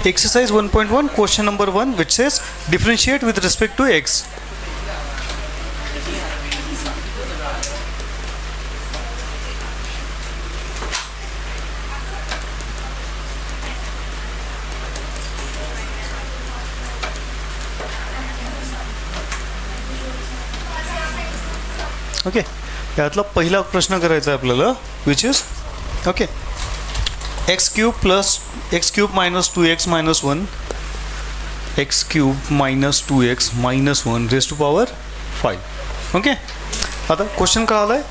Exercise 1.1 question number 1 which says differentiate with respect to x. Okay यातला पहिला प्रश्न करायचा आहे आपल्याला which is okay x cube plus x cube minus 2x minus 1 x cube minus 2x minus 1 raise to power 5. Okay आता question काय आलाय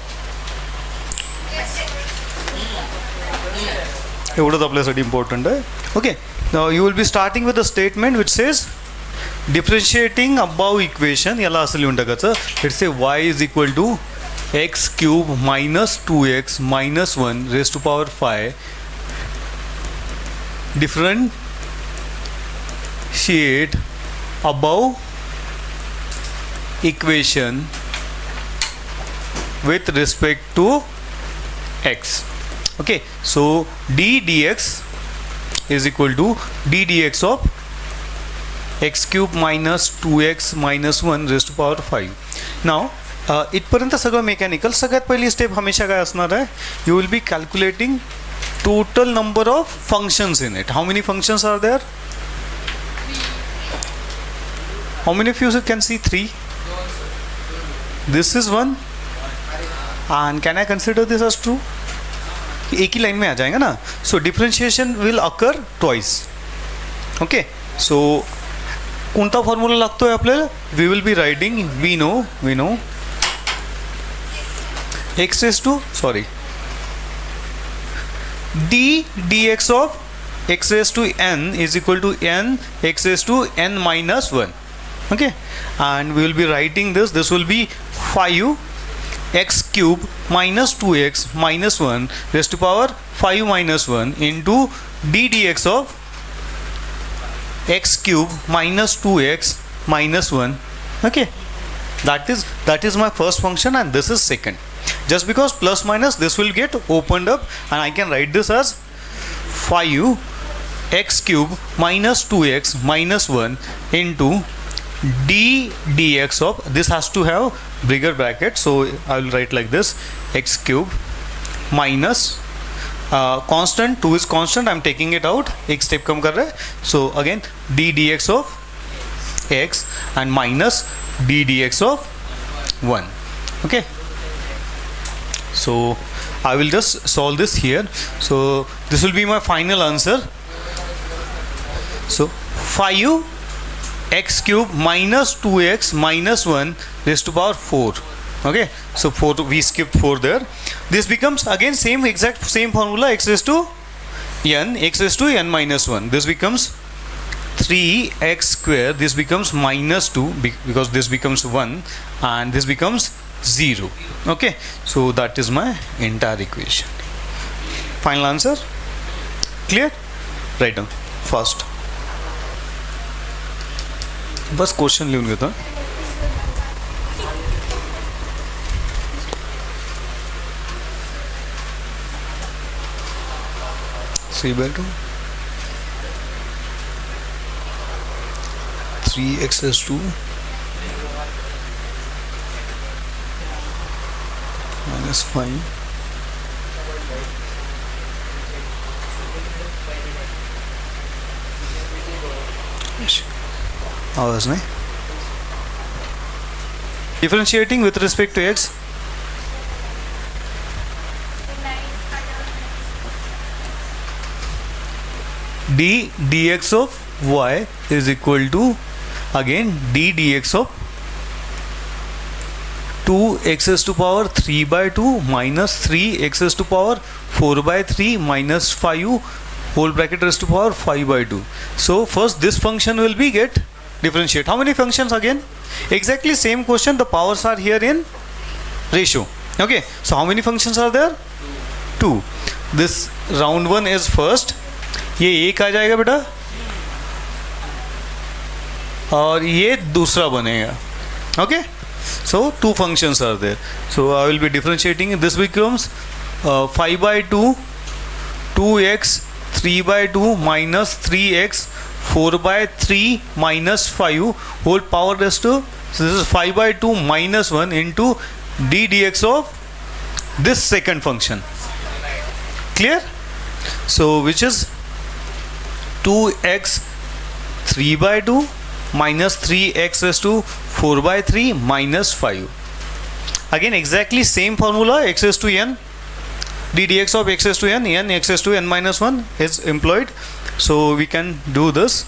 एवढंच आपल्यासाठी इम्पॉर्टंट आहे. Okay you will be starting with a statement which says differentiating above equation याला असं लिहून टाकायचं. It's say y is equal to x cube minus 2x minus 1 raise to power 5 differentiate above equation with respect to x. Okay, so d dx is equal to d dx of x cube minus 2x minus 1 raised to power 5. now इथपर्यंत सगळं mechanical. सगळ्यात पहिली step हमेशा काय असणार आहे, you will B calculating total number of functions in it. How many functions are there? How many of you can see 3? This is 1 and can I consider this as true? एक ही line में आ जाएगा ना. So differentiation will occur twice. Okay, so कोणता formula लागतोय आपल्याला, we will be writing, we know x raised to d dx of x raised to n is equal to n x raised to n minus 1. Okay, and we will be writing this will be 5 x cube minus 2x minus 1 raised to power 5 minus 1 into d dx of x cube minus 2x minus 1. Okay, that is my first function and this is second. Just because plus minus this will get opened up and I can write this as 5 x cube minus 2x minus 1 into d dx of, this has to have bigger bracket, so I will write like this, x cube minus constant 2 is constant, I am taking it out, एक step कम कर रहा है, so again d dx of x and minus d dx of 1. Okay, so I will just solve this here. So this will be my final answer. So 5 x cube minus 2x minus 1 raised to power 4. Okay, so 4 we skipped 4 there. This becomes again exact same formula, x raised to n, x raised to n minus 1. This becomes 3x square, this becomes minus 2 because this becomes 1 and this becomes 0. Okay, so that is my entire equation. Final answer clear? Write down first. Bus question लिहून घेतो. 3/2 3x raised to minus 5 आवाज नहीं. Differentiating with respect to x, d dx of y is equal to again d dx of 2x raised to power 3/2 minus 3x raised to power 4/3 minus 5 whole bracket raised to power 5/2. So first this function will be get differentiate. How many functions again? Exactly same question, the powers are here in ratio. Okay, so how many functions are there? 2. This round 1 is first, ये एक आ जाएगा बेटा और ये दूसरा बनेगा. Okay, so 2 functions are there, so I will be differentiating. This becomes 5/2 2x 3/2 minus 3x 4 by 3 minus 5 whole power raised to, so this is 5 by 2 minus 1 into d dx of this second function. Clear? So which is 2x 3 by 2 minus 3x raised to 4 by 3 minus 5. Again exactly same formula, x raised to n, d dx of x raised to n, x raised to n minus 1 is employed. So we can do this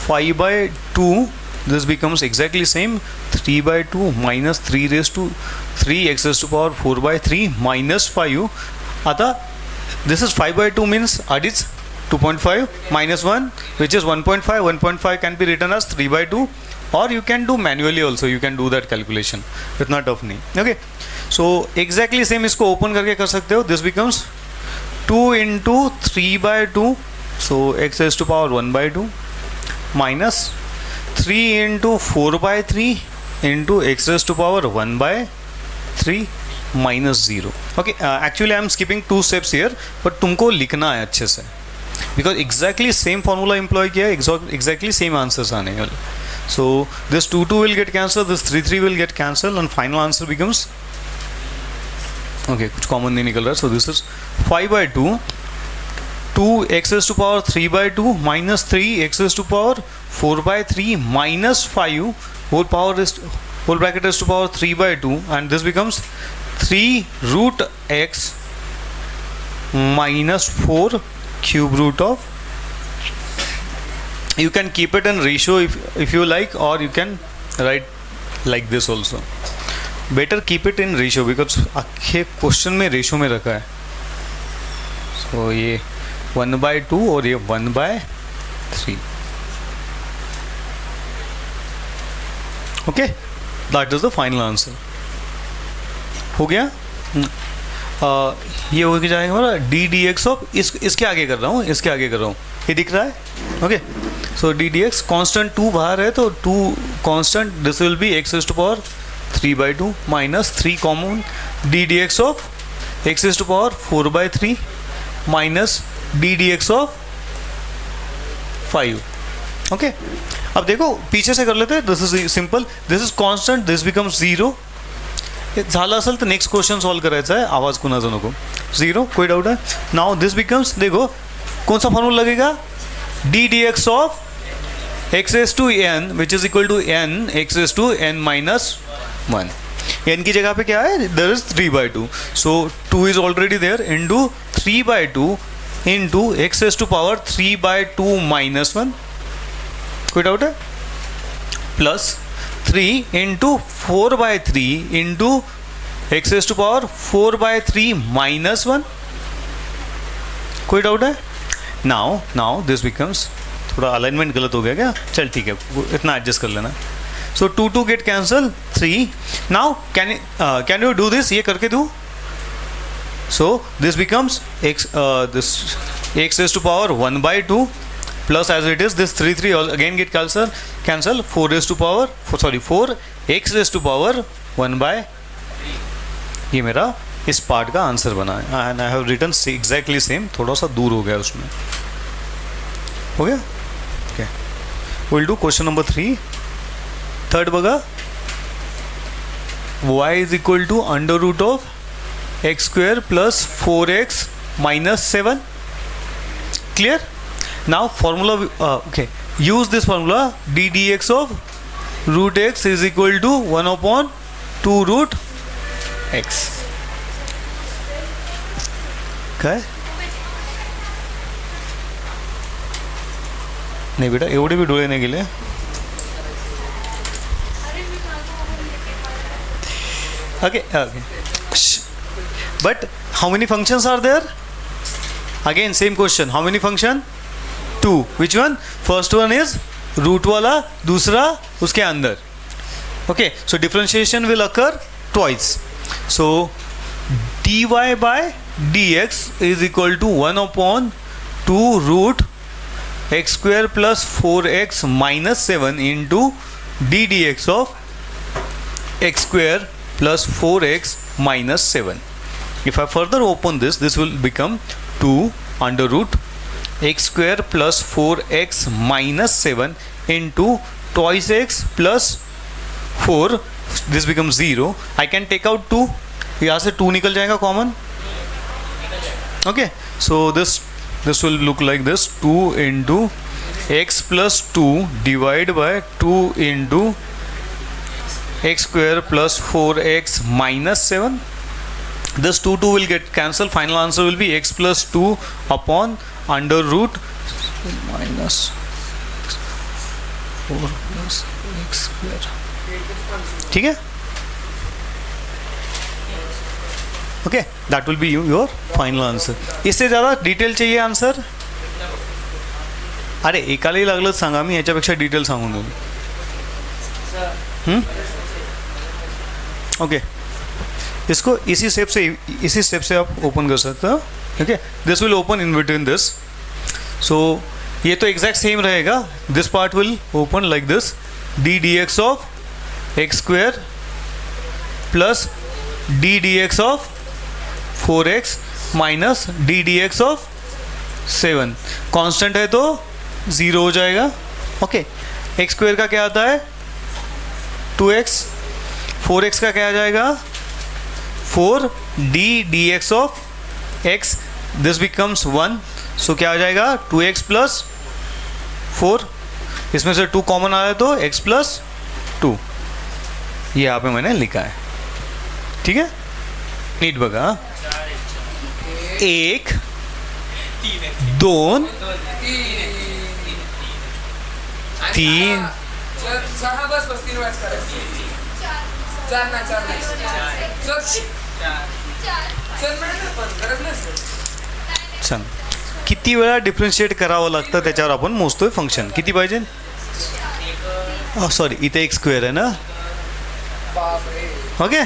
5 by 2, this becomes exactly same, 3 by 2 minus 3 raised to 3 x raised to power 4 by 3 minus 5. आता this is 5 by 2 means adds 2.5 minus 1 which is 1.5. 1.5 can be written as 3 by 2, or you can do manually also, you can do that calculation, इतना tough नहीं. Okay, so exactly same इसको open करके कर सकते हो. This becomes 2 into 3 by 2, so x raised to power 1 by 2 minus 3 into 4 by 3 into x raised to power 1 by 3 minus 0. Okay, actually I am skipping 2 steps here, but तुमको लिखना है अच्छे से, because exactly same formula employ किया है, exactly same answers आने वाले. So this 2 will get cancelled, this 3 will get cancelled, and final answer becomes, okay, कुछ common नहीं निकल रहा. So this is 5 by 2, 2 x raised to power 3 by 2 minus 3 x raised to power 4 by 3 minus 5 whole bracket raised to power 3 by 2, and this becomes 3 root x minus 4 cube root of. You can keep it in ratio if you like, or you can write like this also. Better keep it in ratio because आखे question में ratio में रखा है. So ये 1 by 2 और ये 1 by 3. Okay, that is the final answer. हो गया? ये हो जाएगा हमारा डी डी एक्स ऑफ इसके आगे कर रहा हूँ, इसके आगे कर रहा हूँ, ये दिख रहा है. Okay, so d d x constant 2 बाहर है, तो 2 constant, this will be x raise to power 3 by 2 minus 3 common d d x of x raise to power 4 by 3 minus d d x of 5. Okay, अब देखो पीछे से कर लेते हैं. This is simple, this is constant, this becomes 0. झालं असेल तर नेक्स्ट क्वेश्चन सॉल्व करायचा आहे, आवाज कुणाचा नको. 0, कोई डाउट है? नाउ दिस बिकम्स, देखो कौन सा फॉर्मूला लगेगा, d d x of x raise to n which is equal to n x raise to n minus 1. N की जगह पे क्या है, there is 3 by 2, so 2 is already there into 3 by 2 into x raise to power 3 by 2 minus 1. कोई doubt है? Plus 3 into 4 by 3 into x raised to power 4 by 3 minus 1. कोई doubt है? Now this becomes, थोड़ा alignment गलत हो गया क्या? चल ठीक है, इतना एडजस्ट कर लेना. So 2 get cancel, 3. Now can you do this? ये करके दो. So this becomes x raised to power 1 by 2 plus as it is this 3 again get cancel 4 raised to power 4 x raised to power 1 by, ये मेरा इस part का answer बना है. And I have written exactly same, थोड़ा सा दूर हो गया उसमें. हो गया? Okay, will do question number 3. Third बघा, y is equal to under root of x square plus 4x minus 7. Clear? Now formula, okay, use this formula, d dx of root x is equal to 1 upon 2 root x. Okay? नहीं बेटा, एवढे भी डोळे नहीं गेले. Okay, okay. But how many functions are there? Again same question, how many function? 2. Which one? First one is root वाला, दूसरा उसके अंदर. Okay, so differentiation will occur twice. So dy by dx is equal to 1 upon 2 root x square plus 4x minus 7 into d dx of x square plus 4x minus 7. If I further open this, this will become 2 under root x square plus 4x minus 7 into twice x plus 4, this become 0. I can take out 2, यहाँ से 2 निकल जाएगा common. Okay, so this will look like this, 2 into x plus 2 divide by 2 into x square plus 4x minus 7. This 2 will get cancelled. Final answer will be x plus 2 upon under root minus 4 plus x square. ठीक है? Okay, that will be your final answer. इससे ज़्यादा detail चाहिए answer? अरे एकालाही लागलं सांगा, मी याच्यापेक्षा detail सांगून देऊ. ओके, इसको इसी स्टेप से आप ओपन कर सकते हो. Okay, this will open in between this. So ये तो एग्जैक्ट सेम रहेगा. This part will open like this, d d x of x square plus d d x of 4x minus d d x of 7. Constant है तो 0 हो जाएगा. Okay, x square का क्या आता है 2x, 4x का क्या आ जाएगा 4 D d x of x, this becomes 1. So क्या आ जाएगा 2x प्लस 4, इसमें से 2 कॉमन आ रहा है तो x प्लस 2. ये यहाँ पे मैंने लिखा है. ठीक है, नीट बघा, 1 2 3 छान. किती वेळा डिफरन्शिएट करावं लागतं त्याच्यावर आपण मोजतोय फंक्शन. किती पाहिजे, सॉरी इथे एक स्क्वेअर आहे ना. ओके,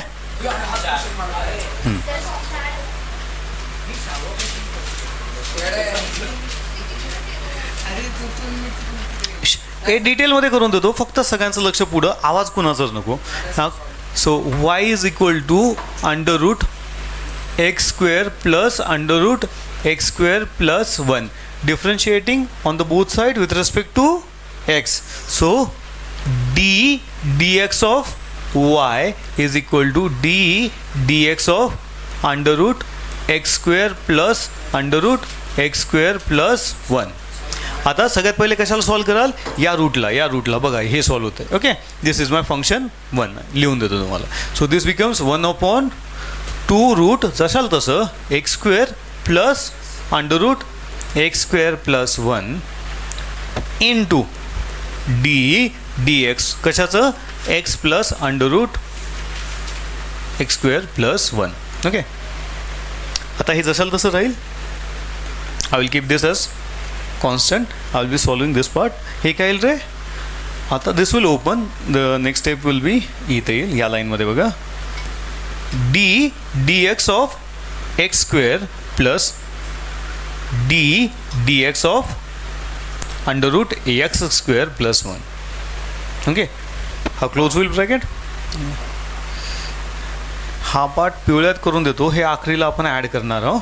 हे डिटेलमध्ये करून देतो, फक्त सगळ्यांचं लक्ष पुढं, आवाज कुणाचाच नको. So y is equal to under root x square plus under root x square plus 1, differentiating on the both side with respect to x. So d d x of y is equal to d d x of under root x square plus under root x square plus 1. आता सगळ्यात पहिले कशाला solve कराल, या रूटला बघा हे solve होतं आहे. Okay, this is my function 1, लिहून देतो तुम्हाला. सो दिस बिकम्स 1/2 रूट जशाल तसं x square plus under root x square plus 1 into d d x, कशाचं x plus under root x square plus 1. Okay, आता हे जशाल तसं राहील. I will keep this as constant. I will be solving this part. हे काय येईल रे आता, this will open, the next step will be इथे येईल या लाईनमध्ये बघा, d d x of x square plus d d x of under root x square plus 1. Okay, हा क्लोज होईल ब्रॅकेट. हा पार्ट पिवळ्यात करून देतो, हे आखरीला आपण ॲड करणार आहोत,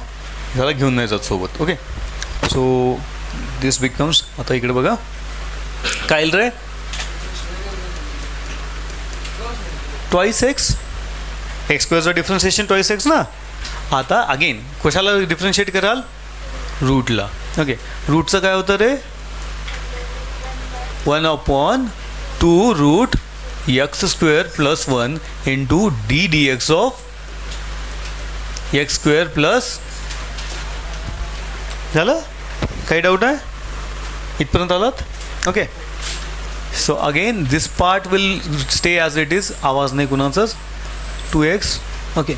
त्याला घेऊन नाही जात सोबत. ओके, सो दिस बिकम्स, आता इकडे बघा काय रे, ट्वाइस एक्स स्क्वेअरचं डिफरन्शिएशन ट्वाइस एक्स ना. आता अगेन कशाला डिफरन्शिएट कराल, रूटला. ओके, रूटचं काय होतं रे 1/2 root x square plus 1 into d d x of x square plus. झालं, काही डाऊट आहे इथपर्यंत आलात. Okay, so again this part will stay as it is, आवाज नाही कुणाचाच. 2x. Okay,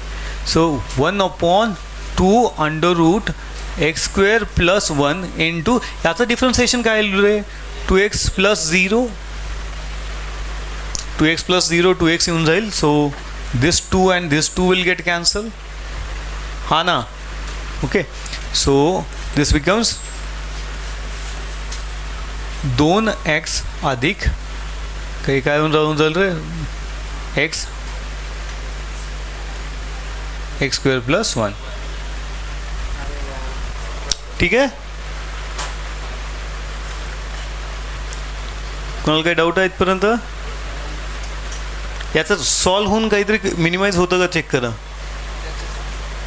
so 1/2 under root x square plus 1 into, याचं differentiation काय रे 2x plus 0, 2x plus 0 2x येऊन जाईल. So this 2 and this 2 will get cancel, हा ना. Okay, so this becomes 2x अधिक काही काय राहून जाईल रे एक्स स्क्वेअर प्लस 1. ठीक आहे. कोणाला काही डाऊट आहे इथपर्यंत? याचं सॉल्व होऊन काहीतरी मिनिमाइज होतं का चेक करा.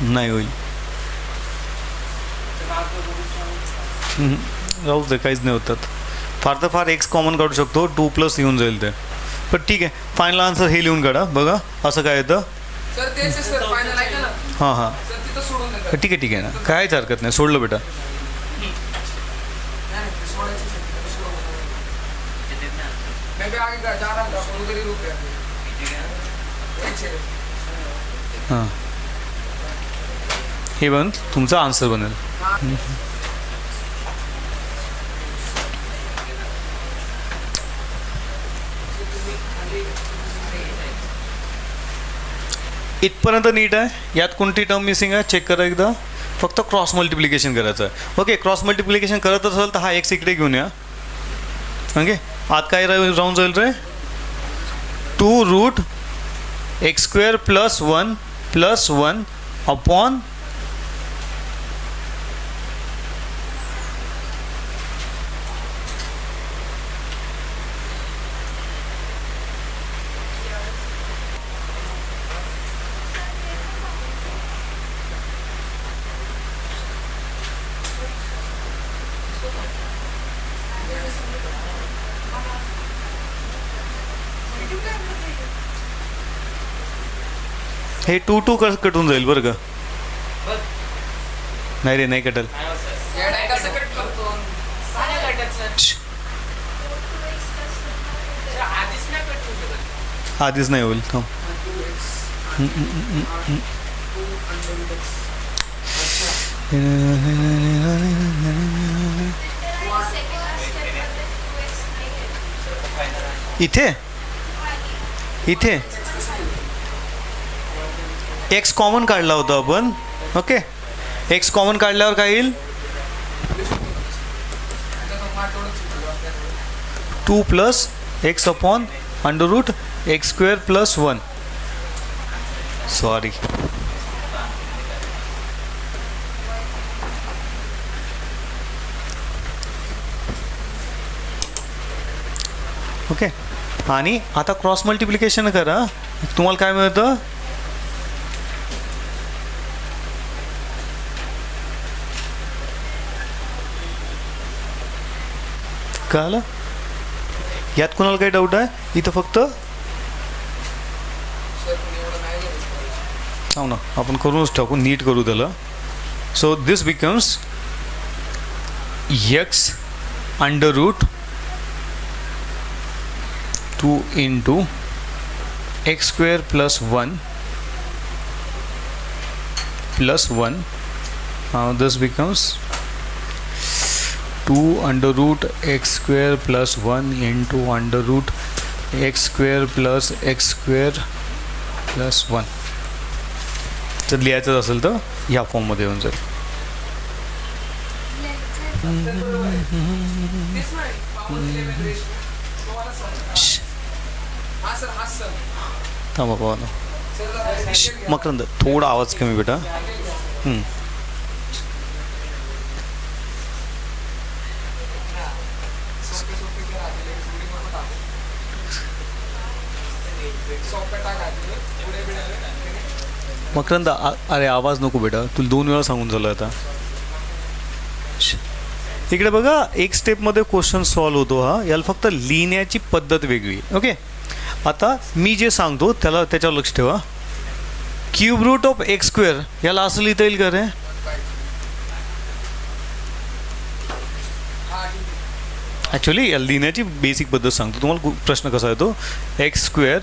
नाही होईल. राहू दे, काहीच नाही होतात. फार तर फार एक्स कॉमन काढू शकतो, 2+ येऊन जाईल ते. पण ठीक आहे, फायनल आन्सर हे लिहून काढा. बघा असं काय येतं. हां हां ठीक आहे ठीक आहे ना, काहीच हरकत नाही, सोडलं बेटा. हां हे बन तुमचा आन्सर बनेल. इथपर्यंत नीट आहे. यात कोणती टर्म मिसिंग आहे चेक करा एकदा. फक्त क्रॉस मल्टिप्लिकेशन करायचं आहे. ओके, क्रॉस मल्टिप्लिकेशन करत असाल तर हा एक्स इकडे घेऊन या. ओके, आत काय राहून जाईल रे? 2√x² + 1 अपॉन हे 2 कटून जाईल बरं का. नाही रे, नाही कटल. आधीच नाही होईल. थांब. इथे इथे एक्स कॉमन काढला होता आपण. ओके, एक्स कॉमन काढल्यावर काय येईल? 2 + x upon √x² + 1. Sorry, okay. आणि आता क्रॉस मल्टिप्लिकेशन करा. तुम्हाला काय मिळतं? कळलं? यात कोणाला काही डाऊट आहे? इथं फक्त हो ना, आपण करूनच टाकू, नीट करू त्याला. So this becomes x √2 × x² + 1 + 1. Now this becomes 2 √x² + 1 × √x² + x² + 1. जर लिहायचं असेल तर ह्या फॉर्ममध्ये येऊन जाईल. थांबा बाबा, मकरंद थोडा आवाज कमी बेटा. मकरंद अरे आवाज नको बेटा, तुला 2 वेळा सांगून झालं आता. इकडे बघा, एक स्टेपमध्ये क्वेश्चन सॉल्व होतो हा. याला फक्त लिहिण्याची पद्धत वेगळी. ओके, आता मी जे सांगतो त्याच्यावर लक्ष ठेवा. √x², याला असं लिहिता येईल का रे? ॲक्च्युली याला लिहिण्याची बेसिक पद्धत सांगतो तुम्हाला. प्रश्न कसा येतो? x²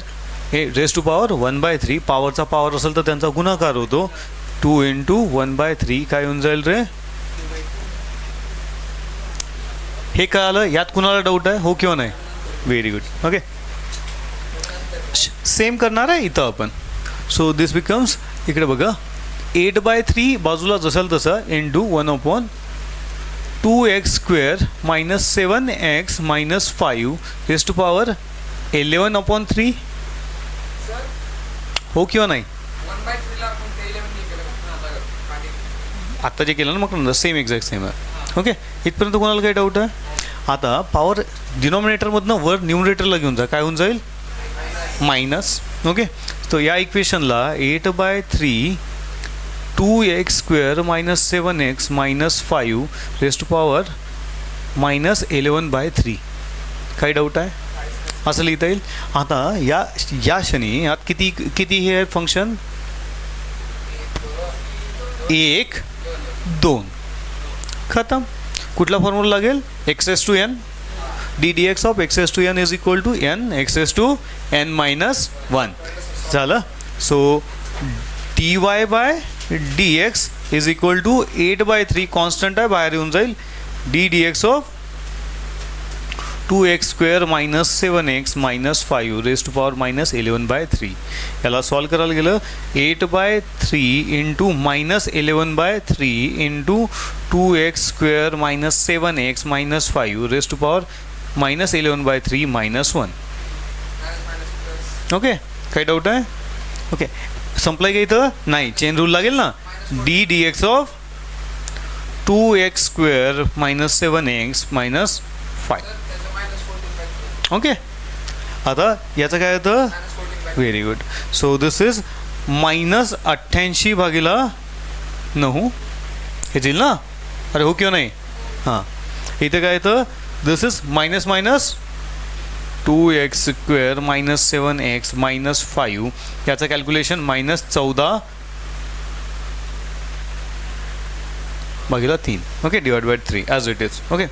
हे रेज टू पॉवर 1/3, पॉवरचा पॉवर असेल तर त्यांचा गुणाकार होतो. 2 × 1/3 काय होऊन जाईल रे? हे कळालं? यात कुणाला डाऊट आहे? हो किंवा नाही? Very good. ओके, सेम करणार आहे इथं आपण. सो दिस बिकम्स, इकडे बघा, 8/3 बाजूला जसाल तसा × 1/2x² - 7x - 5 raise to power 11/3. हो किंवा नाही? आत्ता जे केलं ना मग सेम एक्झॅक्ट सेम आहे. ओके, इथपर्यंत कोणाला काही डाऊट आहे? आता पॉवर डिनॉमिनेटरमधनं वर न्यूमरेटरला घेऊन जा, काय होऊन जाईल मायनस. ओके, तो या इक्वेशनला 8/3 2x² - 7x - 5 rest to power -11/3. काही डाऊट आहे? असं लिहिता येईल. आता या क्षणी यात किती किती हे आहे फंक्शन 1 2 खतम. कुठला फॉर्म्युला लागेल x⁴n ddx of x⁴n is equal to n x⁴n - 1 झालं. So dy/dx is equal to 8/3 constant आहे बाहेर येऊन जाईल ddx of 2x² - 7x - 5 rest to power -11/3. याला सॉल्व करायला गेलं 8/3 into -11/3 into 2x² - 7x - 5 rest to power -11/3 -1. Okay, काही doubt आहे? ओके, संपलं का इथं? नाही, चेन रूल लागेल ना. ddx of 2x² - 7x - 5. Okay, आता याचं काय होतं? Very good. So this is -88/9 हे येईल ना. अरे हो किंवा नाही? हां, इथे काय येतं? दिस इज मायनस 2x² - 7x - 5 याचं calculation -14/3. Okay, /3 as it is. Okay,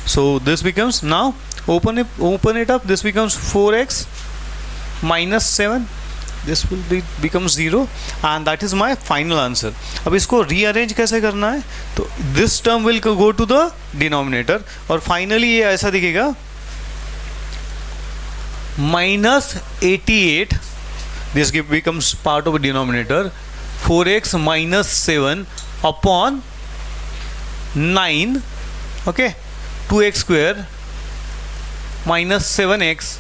so this becomes, now open it up, this becomes 4x - 7, this will become 0 and that is my final answer. अब इसको रीअरेंज कैसे करना है? तो this term will go to the denominator और finally ये ऐसा दिखेगा -88, this becomes part of a denominator, 4x - 7 upon 9, okay, 2x² - 7x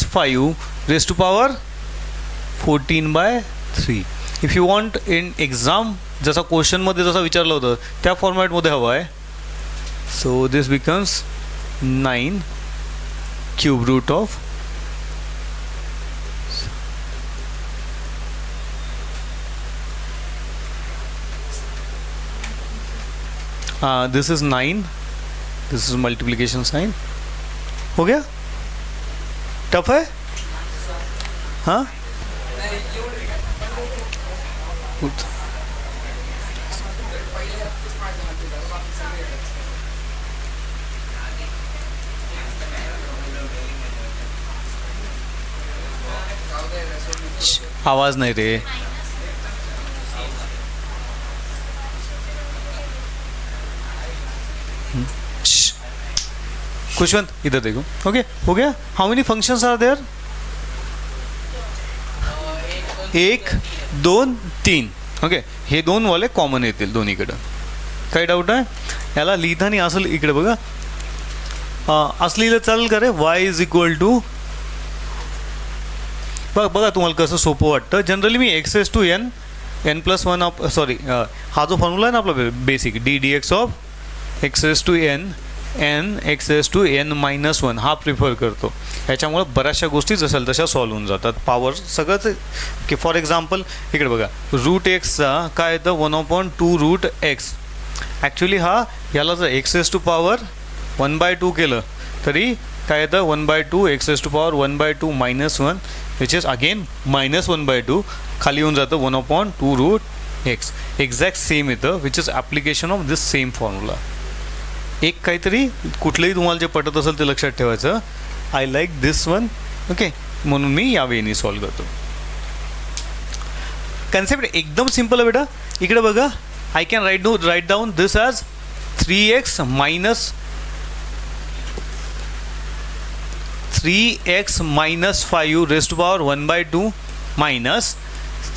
- 5 raised to power 14/3. If you want in exam जसा क्वेश्चनमध्ये जसा विचारलं होतं त्या फॉर्मॅटमध्ये हवं आहे. So this becomes 9 cube root of this is 9, this is multiplication sign. हो गया? Tough है? हाँ, आवाज नहीं रे. खुशवंत इधर देखो. ओके, हो गया. How many functions are there? 1 2 3. Okay, हे दोन वाले कॉमन येतील दोन्हीकडं. काही डाऊट आहे? याला लिहिताना असं इकडे बघा, असं लिहिलं चालेल का रे? y इज इक्वल टू, बघा तुम्हाला कसं सोपं वाटतं. Generally me x⁴n n+1 of, sorry, हा जो फॉर्म्युला आहे ना आपला basic ddx of x⁴n n x⁴n - 1 हा प्रिफर करतो. ह्याच्यामुळे बऱ्याचशा गोष्टी जशाल तशा सॉल्व्ह होऊन जातात. पॉवर सगळंच की फॉर एक्झाम्पल इकडे बघा, √x काय येतं 1/2 √x. ॲक्च्युली हा याला जर x⁴ 1/2 केलं तरी काय येतं 1/2 x⁴ 1/2 -1 विच इज अगेन -1/2 खाली येऊन जातं 1/2 √x. एक्झॅक्ट सेम येतं which is application of this same formula. एक काहीतरी कुठलंही तुम्हाला जे पटत असेल ते लक्षात ठेवायचं. I like this one. Okay, म्हणून मी या वेनी सॉल्व करतो. कन्सेप्ट एकदम सिम्पल आहे बेटा. इकडे बघा, I can write down this as 3x - 5 rest to power 1/2 minus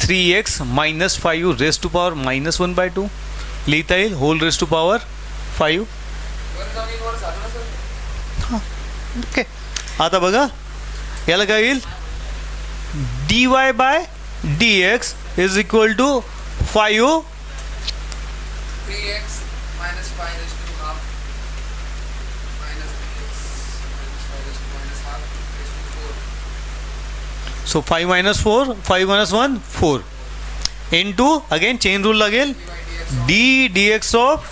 3x - 5 rest to power -1/2 लिहिता येईल whole raised to power 5. Okay, आता बघा याला काय येईल dy/dx is equal to 5 3x - 5 raised to half So 5 minus 4, 5 minus 1, 4 into, again chain rule लागेल, d dx of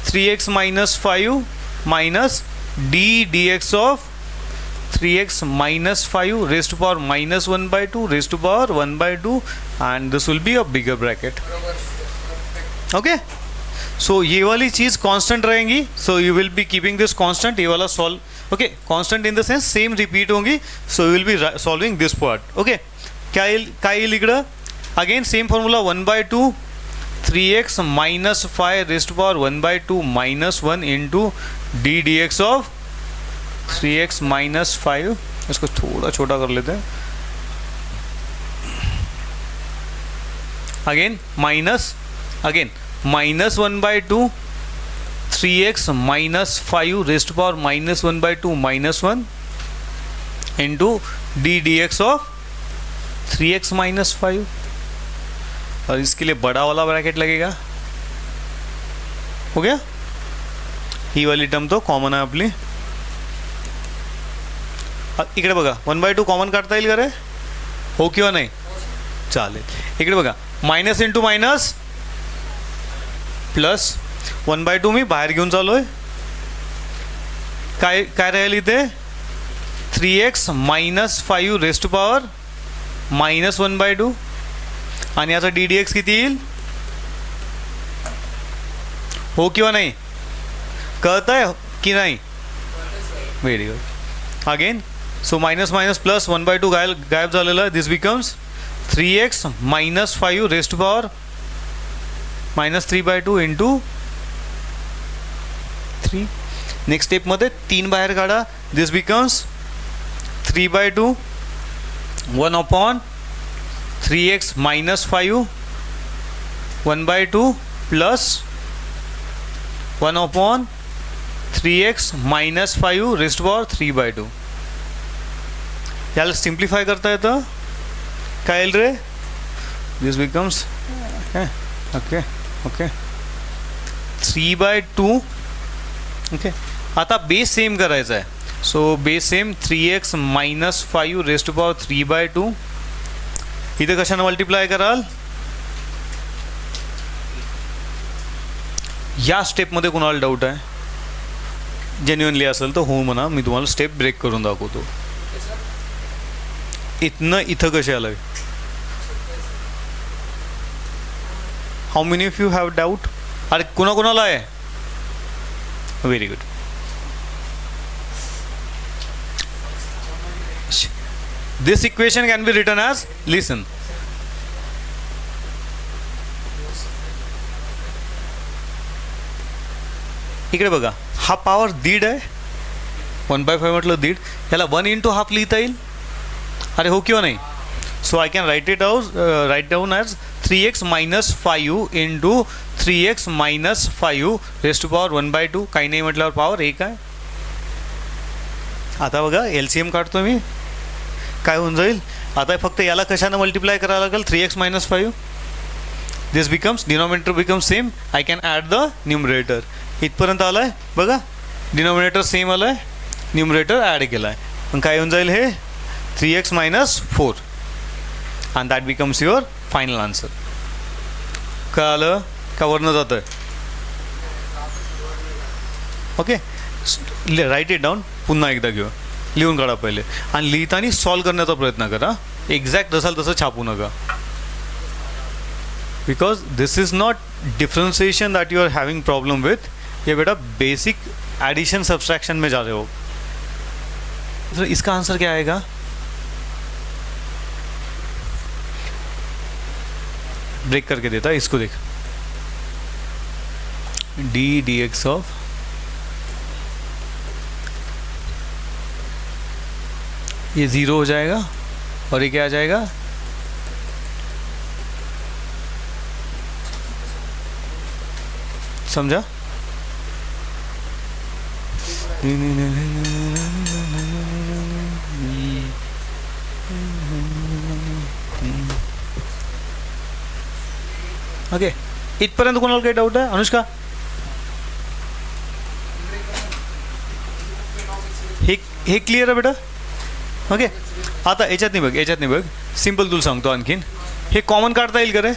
3x minus 5 minus d dx of 3x minus 5 raised to power minus 1 by 2 raised to power 1 by 2, and this will be a bigger bracket. Okay, so ये वाली चीज़ constant रहेंगी, so you will be keeping this constant, ये वाला solve, okay, constant in the sense same repeat होंगी, so you will be solving this part. Okay, क्या ये लिख रहा, again same formula 1 by 2 3x minus 5 raised to power 1 by 2 minus 1 into d dx of 3x minus 5, इसको थोड़ा छोटा कर लेते हैं, again minus 1 by 2 3x minus 5 raised to power minus 1 by 2 minus 1 into d dx of 3x minus 5, और इसके लिए बड़ा वाला ब्रैकेट लगेगा. हो गया, ही वाली टर्म तो कॉमन आहे आपली. इकडे बघा 1 by 2 कॉमन काढता येईल का रे, हो किंवा नाही, चालेल. इकडे बघा minus into minus plus 1 by 2 मी बाहेर घेऊन चालू आहे, काय राहील इथे 3x minus 5 rest to power minus 1 by 2, आणि याचा डी डी एक्स किती येईल, हो किंवा नाही, कळत आहे की नाही, very good. Again so minus minus plus 1 by 2 गायब झालेलं आहे, this becomes 3x minus 5 rest to power minus 3 by 2 into 3. Next स्टेपमध्ये 3 बाहेर काढा, this becomes 3 by 2 1 upon 3x minus 5 1 by 2 plus 1 upon 3x minus 5 raised to power 3 by 2. याला simplify करता येतं, काय येईल रे, दिस बिकम्स ओके 3 by 2. ओके, आता base same करायचा आहे, so base same 3x minus 5 raised to power 3 by 2. इथे कशाने मल्टिप्लाय कराल, या स्टेपमध्ये कोणाला डाऊट आहे, जेन्युइनली असेल तर हो म्हणा, मी तुम्हाला स्टेप ब्रेक करून दाखवतो. इथनं इथं कसे आलं, how many of you have doubt, अरे कोणाकोणाला आहे, very good. This equation can be written as, listen, इकडे बघा हा पॉवर दीड आहे, 1 by 5 म्हटलं दीड, याला 1 into हाफ लिहिता येईल, अरे हो किंवा नाही. So I can write down as 3x minus 5 into 3x minus 5 rest to power 1 by 2, काही नाही म्हटल्यावर पॉवर 1 आहे. आता बघा LCM काढतो मी, काय होऊन जाईल, आता फक्त याला कशानं मल्टिप्लाय करावं लागेल, 3x minus 5, this becomes denominator becomes same, I can add the numerator. इथपर्यंत आलं आहे बघा, डिनॉमिनेटर सेम आलं आहे, न्यूमरेटर ॲड केलं आहे, पण काय होऊन जाईल हे 3x minus 4, and that becomes your final answer. कळालं का, वरनं जातं आहे. ओके, राईट इट डाऊन, पुन्हा एकदा घेऊ, लिहून काढा पहिले, आणि लिहिताना सॉल्व करण्याचा प्रयत्न करा, एक्झॅक्ट असाल तसं छापू नका, because this is not differentiation that you are having problem with, ये बेटा बेसिक एडिशन सब्सट्रैक्शन में जा रहे हो. तो इसका आंसर क्या आएगा, ब्रेक करके देता है, इसको देख, डी डी एक्स ऑफ ये 0 हो जाएगा, और ये क्या आ जाएगा, समझा. ओके, इथपर्यंत कोणाला काही डाऊट आहे, अनुष्का हे क्लिअर आहे बेटा? ओके, आता याच्यात नाही बघ, सिम्पल तुला सांगतो आणखीन, हे कॉमन काढता येईल का रे?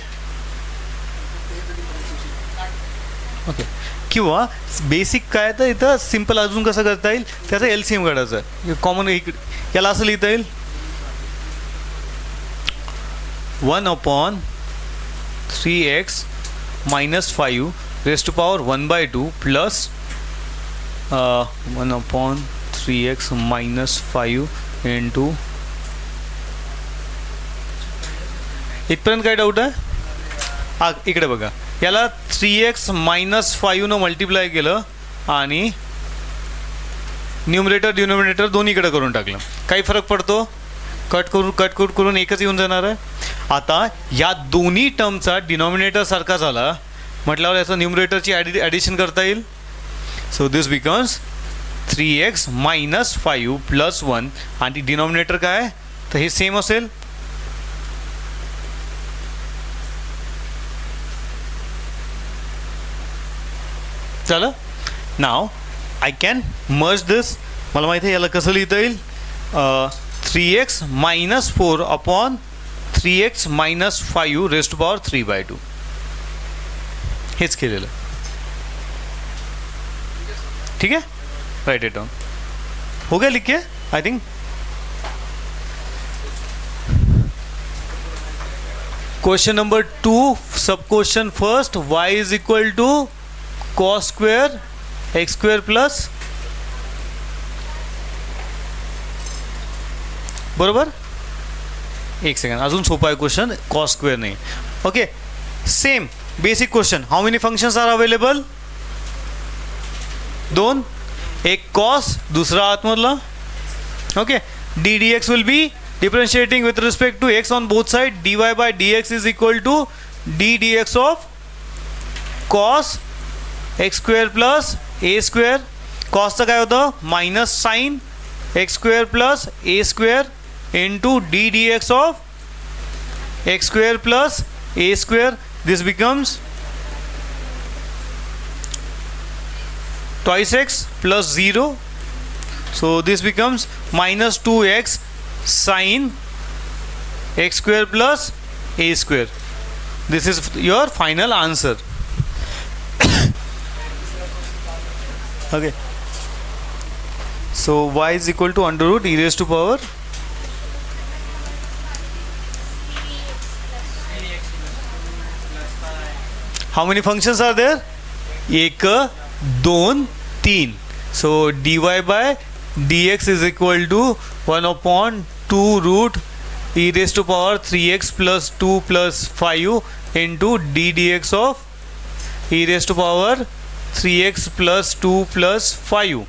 ओके, किंवा बेसिक काय तर इथं सिम्पल अजून कसं करता येईल, त्याचा LCM काढायचं. कॉमन याला असं लिहिता येईल 1/3x minus 5 raised to power 1/2 plus 1/3x minus 5 into. इथपर्यंत काय डाऊट आहे? हा इकडे बघा, याला 3x minus 5 न मल्टिप्लाय केलं आणि न्यूमरेटर डिनोमिनेटर दोन्हीकडे करून टाकलं. काही फरक पडतो? कट करून एकच येऊन जाणार आहे. आता या दोन्ही टर्मचा डिनॉमिनेटर सारखा झाला म्हटल्यावर याचं न्यूमरेटरची ॲडिशन करता येईल. So this becomes 3x minus 5 plus 1 आणि डिनॉमिनेटर काय तर हे सेम असेल. चला, नाव आय कॅन मर्ज दिस. मला माहिती आहे याला कसं लिहिता येईल. 3x minus 4 upon 3x minus 5 raised to power 3/2. हेच केलेलं. ठीक है, राइट इट डाउन. हो गया लिख के I think. Question number 2 sub question first, y is equal to cos square x square plus, बरोबर. एक सेकंड, अजून सोपा आहे क्वेश्चन, कॉस स्क्वेअर नाही. Okay, same basic question. How many functions are available? 2, एक कॉस दुसरा आतमधला. Okay, d d x will be differentiating with respect to x on both side. dy by d x is equal to d d x of cos x square plus a square. कॉसचं काय होतं? Minus sine x square plus a square into d dx of x square plus a square. This becomes twice x plus 0. So this becomes minus 2x sin x square plus a square. This is your final answer. Okay. So y is equal to under root e raised to power. How many functions are there? 1, 2, 3. So dy by dx is equal to 1/2 root e raised to power 3x plus 2 plus 5 into d dx of e raised to power 3x plus 2 plus 5.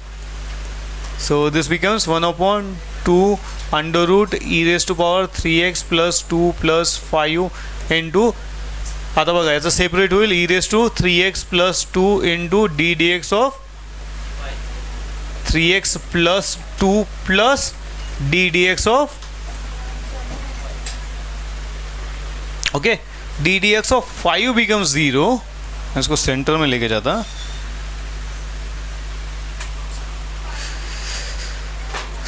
So this becomes 1/2 under root e raised to power 3x plus 2 plus 5 into, आता बघा याचं separate होईल e raised to 3x plus 2 into d dx of 3x plus 2 plus d dx of, okay, d dx of 5 becomes 0. इसको centre में लेके जाता.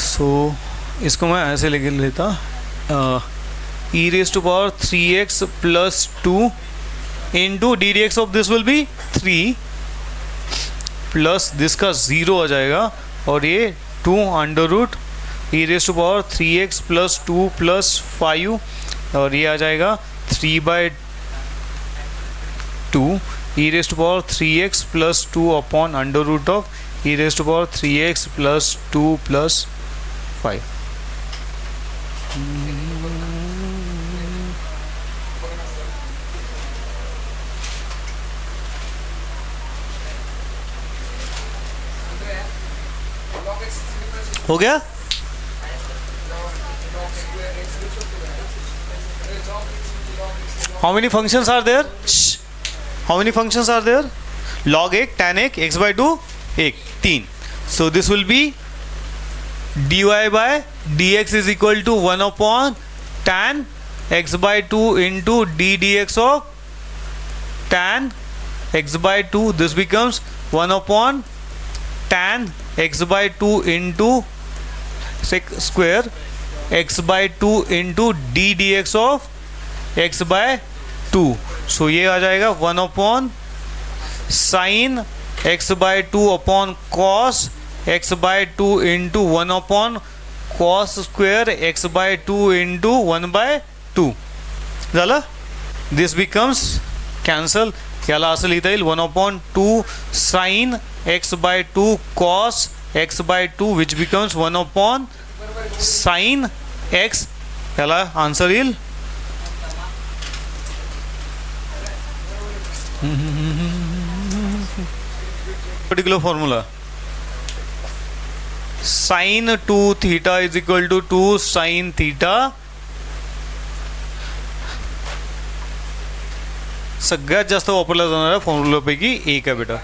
So इसको मैं ऐसे लेके लेता, e raised to power 3x plus 2 into d dx of this will be 3 plus this का 0 आ जाएगा और ये 2 under root e raised to power 3x plus 2 plus 5 और ये आ जाएगा 3/2 e raised to power 3x plus 2 upon under root of e raised to power 3x plus 2 plus 5. हो गया? How many functions are there? How many functions are there? Log 1, tan 1, x by 2, 1, 3. So this will be dy by dx is equal to 1/tan x by 2 into d dx of tan x by 2. This becomes 1/tan x by 2 into sec square x by two into d d x of x by two. So ये आ जाएगा 1 upon sine x by two upon cos x by two into 1 upon cos square x by two into 1 by two. झालं. This becomes cancel. याला असं लिहिता येईल 1 upon two sine x by two cos x by two which becomes 1 upon sine x. याला answer येईल particular formula sine 2 theta is equal to 2 sine theta. सगळ्यात जास्त वापरला जाणाऱ्या फॉर्म्युलापैकी एक आहे बेटा.